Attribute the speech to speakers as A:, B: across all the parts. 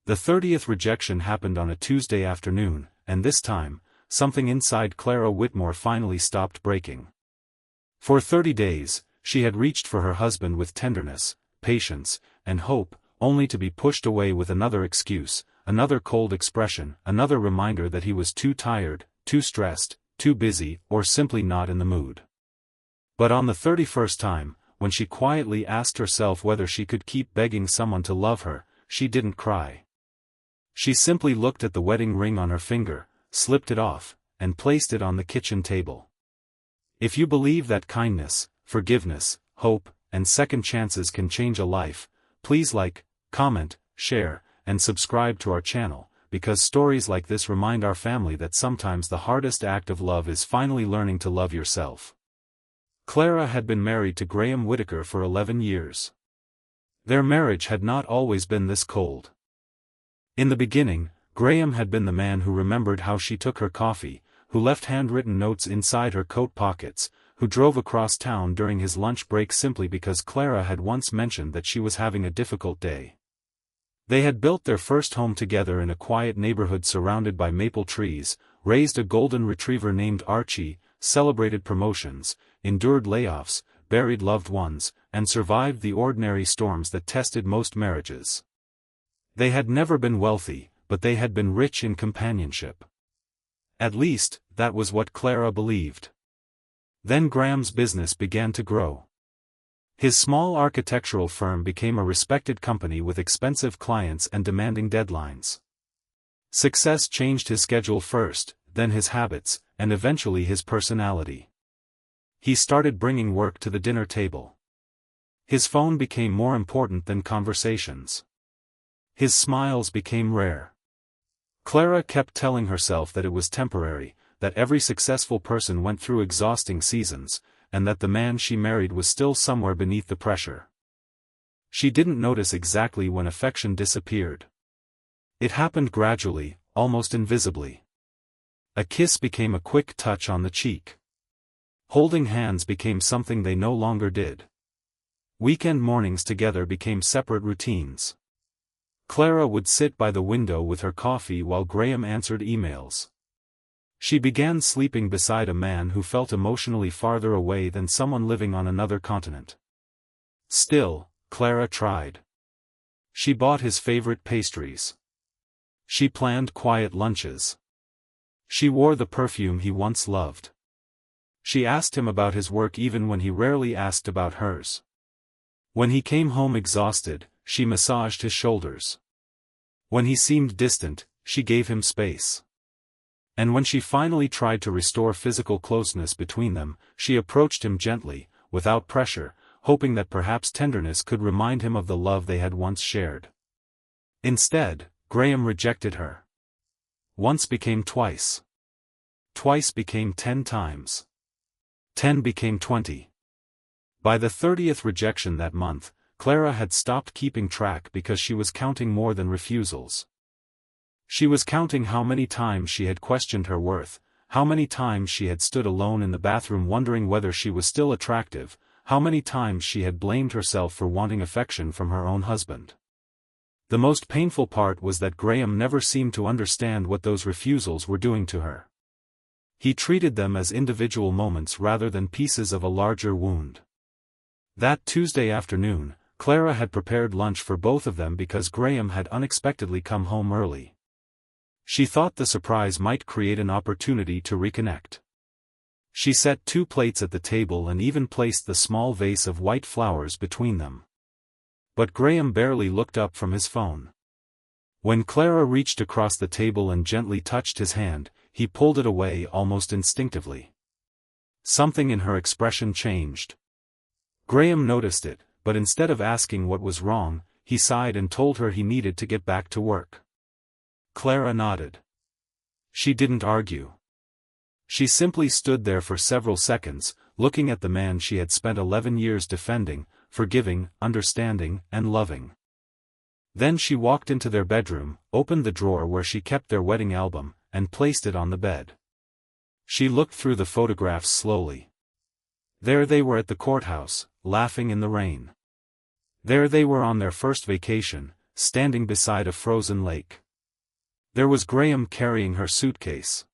A: The 30th rejection happened on a Tuesday afternoon, and this time, something inside Claire Whitmore finally stopped breaking. For 30 days, she had reached for her husband with tenderness, patience, and hope, only to be pushed away with another excuse, another cold expression, another reminder that he was too tired, too stressed, too busy, or simply not in the mood. But on the 31st time, when she quietly asked herself whether she could keep begging someone to love her, she didn't cry. She simply looked at the wedding ring on her finger, slipped it off, and placed it on the kitchen table. If you believe that kindness, forgiveness, hope, and second chances can change a life, please like, comment, share, and subscribe to our channel, because stories like this remind our family that sometimes the hardest act of love is finally learning to love yourself. Clara had been married to Graham Whittaker for 11 years. Their marriage had not always been this cold. In the beginning, Graham had been the man who remembered how she took her coffee, who left handwritten notes inside her coat pockets, who drove across town during his lunch break simply because Clara had once mentioned that she was having a difficult day. They had built their first home together in a quiet neighborhood surrounded by maple trees, raised a golden retriever named Archie, celebrated promotions, endured layoffs, buried loved ones, and survived the ordinary storms that tested most marriages. They had never been wealthy, but they had been rich in companionship. At least, that was what Clara believed. Then Graham's business began to grow. His small architectural firm became a respected company with expensive clients and demanding deadlines. Success changed his schedule first, then his habits, and eventually his personality. He started bringing work to the dinner table. His phone became more important than conversations. His smiles became rare. Clara kept telling herself that it was temporary, that every successful person went through exhausting seasons, and that the man she married was still somewhere beneath the pressure. She didn't notice exactly when affection disappeared. It happened gradually, almost invisibly. A kiss became a quick touch on the cheek. Holding hands became something they no longer did. Weekend mornings together became separate routines. Clara would sit by the window with her coffee while Graham answered emails. She began sleeping beside a man who felt emotionally farther away than someone living on another continent. Still, Clara tried. She bought his favorite pastries. She planned quiet lunches. She wore the perfume he once loved. She asked him about his work even when he rarely asked about hers. When he came home exhausted, she massaged his shoulders. When he seemed distant, she gave him space. And when she finally tried to restore physical closeness between them, she approached him gently, without pressure, hoping that perhaps tenderness could remind him of the love they had once shared. Instead, Graham rejected her. Once became twice. Twice became 10 times. 10 became 20. By the 30th rejection that month, Clara had stopped keeping track because she was counting more than refusals. She was counting how many times she had questioned her worth, how many times she had stood alone in the bathroom wondering whether she was still attractive, how many times she had blamed herself for wanting affection from her own husband. The most painful part was that Graham never seemed to understand what those refusals were doing to her. He treated them as individual moments rather than pieces of a larger wound. That Tuesday afternoon, Clara had prepared lunch for both of them because Graham had unexpectedly come home early. She thought the surprise might create an opportunity to reconnect. She set 2 plates at the table and even placed the small vase of white flowers between them. But Graham barely looked up from his phone. When Clara reached across the table and gently touched his hand, he pulled it away almost instinctively. Something in her expression changed. Graham noticed it, but instead of asking what was wrong, he sighed and told her he needed to get back to work. Clara nodded. She didn't argue. She simply stood there for several seconds, looking at the man she had spent 11 years defending, forgiving, understanding, and loving. Then she walked into their bedroom, opened the drawer where she kept their wedding album, and placed it on the bed. She looked through the photographs slowly. There they were at the courthouse, laughing in the rain. There they were on their first vacation, standing beside a frozen lake. There was Graham carrying her suitcase.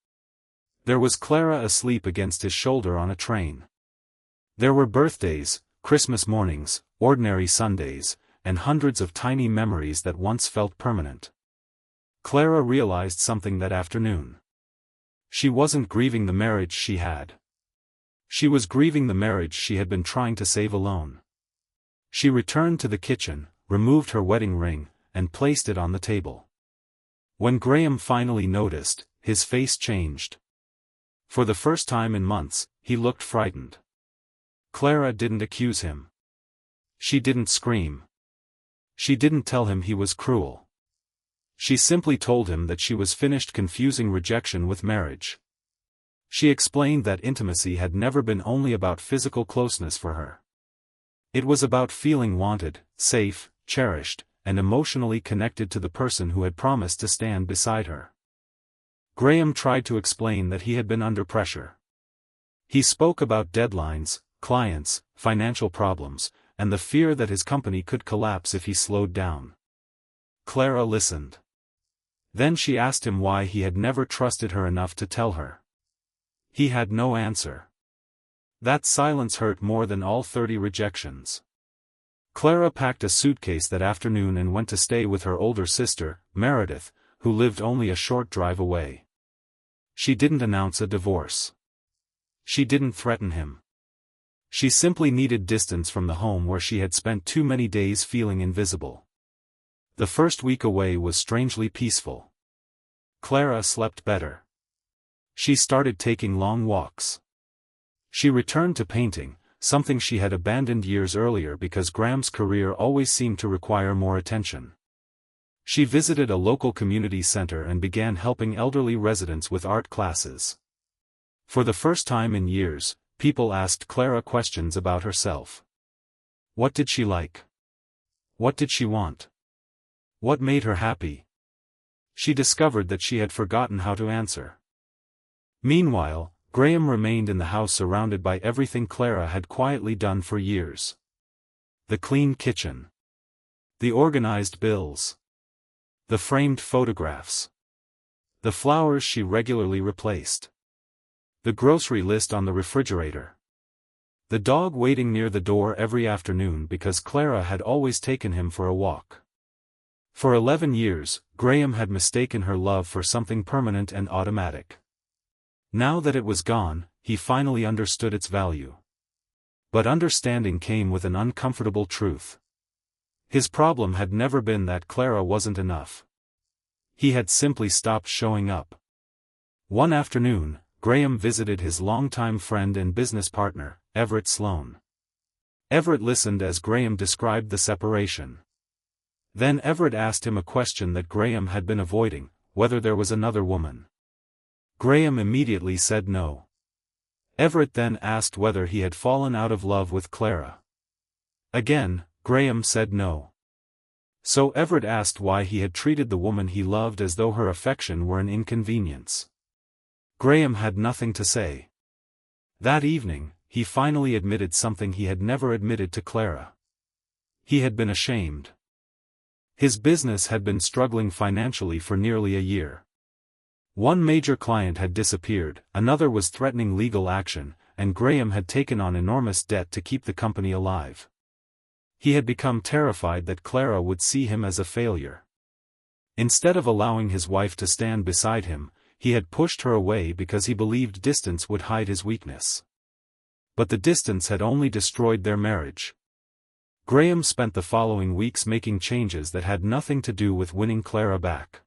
A: There was Clara asleep against his shoulder on a train. There were birthdays, Christmas mornings, ordinary Sundays, and hundreds of tiny memories that once felt permanent. Clara realized something that afternoon. She wasn't grieving the marriage she had. She was grieving the marriage she had been trying to save alone. She returned to the kitchen, removed her wedding ring, and placed it on the table. When Graham finally noticed, his face changed. For the first time in months, he looked frightened. Clara didn't accuse him. She didn't scream. She didn't tell him he was cruel. She simply told him that she was finished confusing rejection with marriage. She explained that intimacy had never been only about physical closeness for her. It was about feeling wanted, safe, cherished, and emotionally connected to the person who had promised to stand beside her. Graham tried to explain that he had been under pressure. He spoke about deadlines, clients, financial problems, and the fear that his company could collapse if he slowed down. Clara listened. Then she asked him why he had never trusted her enough to tell her. He had no answer. That silence hurt more than all 30 rejections. Clara packed a suitcase that afternoon and went to stay with her older sister, Meredith, who lived only a short drive away. She didn't announce a divorce. She didn't threaten him. She simply needed distance from the home where she had spent too many days feeling invisible. The first week away was strangely peaceful. Clara slept better. She started taking long walks. She returned to painting, something she had abandoned years earlier because Graham's career always seemed to require more attention. She visited a local community center and began helping elderly residents with art classes. For the first time in years, people asked Clara questions about herself. What did she like? What did she want? What made her happy? She discovered that she had forgotten how to answer. Meanwhile, Graham remained in the house surrounded by everything Clara had quietly done for years. The clean kitchen. The organized bills. The framed photographs. The flowers she regularly replaced. The grocery list on the refrigerator. The dog waiting near the door every afternoon because Clara had always taken him for a walk. For 11 years, Graham had mistaken her love for something permanent and automatic. Now that it was gone, he finally understood its value. But understanding came with an uncomfortable truth. His problem had never been that Clara wasn't enough. He had simply stopped showing up. One afternoon, Graham visited his longtime friend and business partner, Everett Sloan. Everett listened as Graham described the separation. Then Everett asked him a question that Graham had been avoiding, whether there was another woman. Graham immediately said no. Everett then asked whether he had fallen out of love with Clara. Again, Graham said no. So Everett asked why he had treated the woman he loved as though her affection were an inconvenience. Graham had nothing to say. That evening, he finally admitted something he had never admitted to Clara. He had been ashamed. His business had been struggling financially for nearly a year. One major client had disappeared, another was threatening legal action, and Graham had taken on enormous debt to keep the company alive. He had become terrified that Clara would see him as a failure. Instead of allowing his wife to stand beside him, he had pushed her away because he believed distance would hide his weakness. But the distance had only destroyed their marriage. Graham spent the following weeks making changes that had nothing to do with winning Clara back.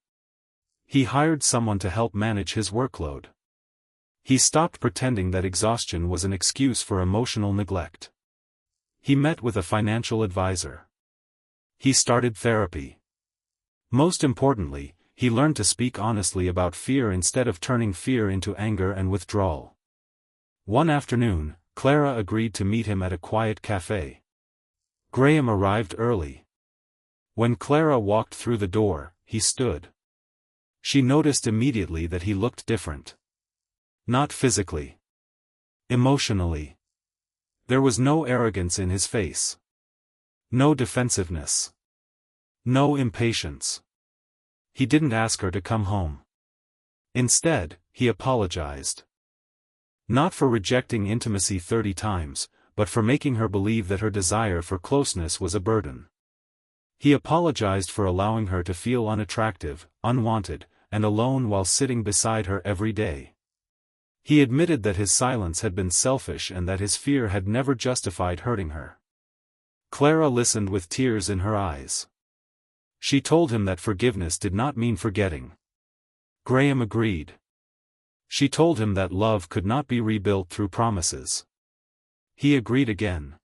A: He hired someone to help manage his workload. He stopped pretending that exhaustion was an excuse for emotional neglect. He met with a financial advisor. He started therapy. Most importantly, he learned to speak honestly about fear instead of turning fear into anger and withdrawal. One afternoon, Clara agreed to meet him at a quiet cafe. Graham arrived early. When Clara walked through the door, he stood. She noticed immediately that he looked different. Not physically. Emotionally. There was no arrogance in his face. No defensiveness. No impatience. He didn't ask her to come home. Instead, he apologized. Not for rejecting intimacy 30 times, but for making her believe that her desire for closeness was a burden. He apologized for allowing her to feel unattractive, unwanted, and alone while sitting beside her every day. He admitted that his silence had been selfish and that his fear had never justified hurting her. Clara listened with tears in her eyes. She told him that forgiveness did not mean forgetting. Graham agreed. She told him that love could not be rebuilt through promises. He agreed again.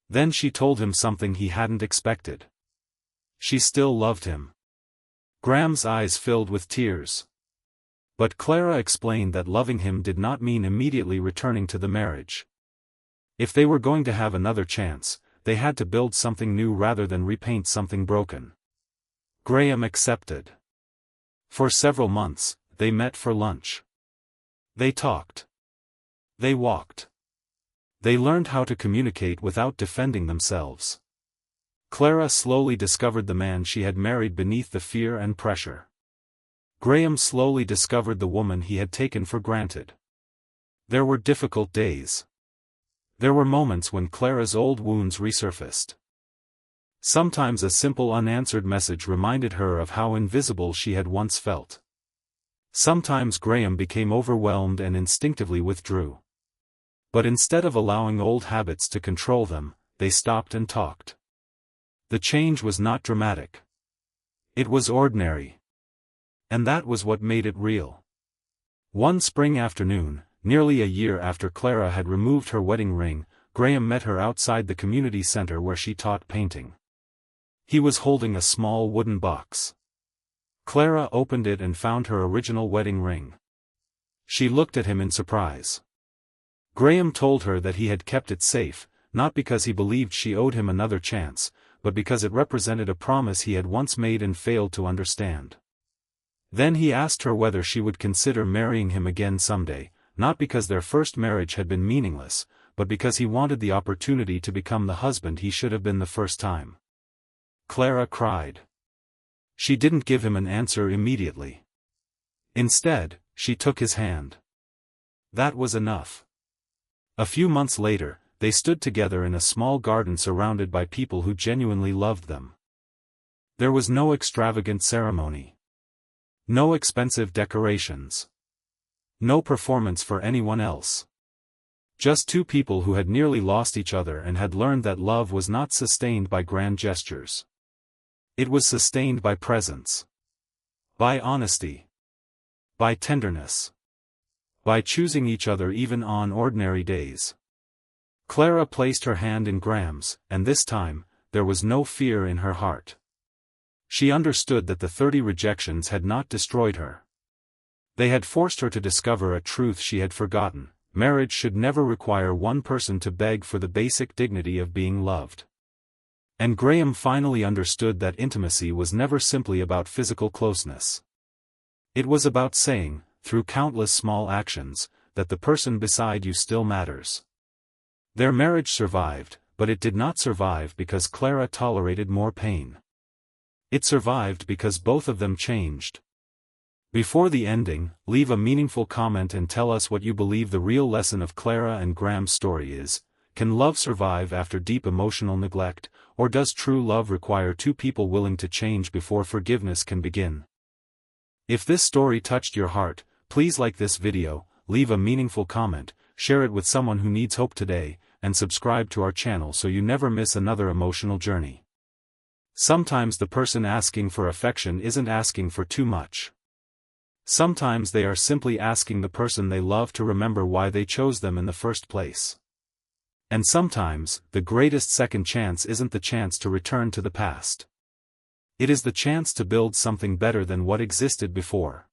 A: Then she told him something he hadn't expected. She still loved him. Graham's eyes filled with tears. But Clara explained that loving him did not mean immediately returning to the marriage. If they were going to have another chance, they had to build something new rather than repaint something broken. Graham accepted. For several months, they met for lunch. They talked. They walked. They learned how to communicate without defending themselves. Clara slowly discovered the man she had married beneath the fear and pressure. Graham slowly discovered the woman he had taken for granted. There were difficult days. There were moments when Clara's old wounds resurfaced. Sometimes a simple unanswered message reminded her of how invisible she had once felt. Sometimes Graham became overwhelmed and instinctively withdrew. But instead of allowing old habits to control them, they stopped and talked. The change was not dramatic. It was ordinary. And that was what made it real. One spring afternoon, nearly a year after Clara had removed her wedding ring, Graham met her outside the community center where she taught painting. He was holding a small wooden box. Clara opened it and found her original wedding ring. She looked at him in surprise. Graham told her that he had kept it safe, not because he believed she owed him another chance, but because it represented a promise he had once made and failed to understand. Then he asked her whether she would consider marrying him again someday, not because their first marriage had been meaningless, but because he wanted the opportunity to become the husband he should have been the first time. Clara cried. She didn't give him an answer immediately. Instead, she took his hand. That was enough. A few months later, they stood together in a small garden surrounded by people who genuinely loved them. There was no extravagant ceremony. No expensive decorations. No performance for anyone else. Just two people who had nearly lost each other and had learned that love was not sustained by grand gestures. It was sustained by presence. By honesty. By tenderness. By choosing each other even on ordinary days. Clara placed her hand in Graham's, and this time, there was no fear in her heart. She understood that the 30 rejections had not destroyed her. They had forced her to discover a truth she had forgotten: marriage should never require one person to beg for the basic dignity of being loved. And Graham finally understood that intimacy was never simply about physical closeness. It was about saying, through countless small actions, that the person beside you still matters. Their marriage survived, but it did not survive because Clara tolerated more pain. It survived because both of them changed. Before the ending, leave a meaningful comment and tell us what you believe the real lesson of Clara and Graham's story is. Can love survive after deep emotional neglect, or does true love require two people willing to change before forgiveness can begin? If this story touched your heart, please like this video, leave a meaningful comment, share it with someone who needs hope today, and subscribe to our channel so you never miss another emotional journey. Sometimes the person asking for affection isn't asking for too much. Sometimes they are simply asking the person they love to remember why they chose them in the first place. And sometimes, the greatest second chance isn't the chance to return to the past. It is the chance to build something better than what existed before.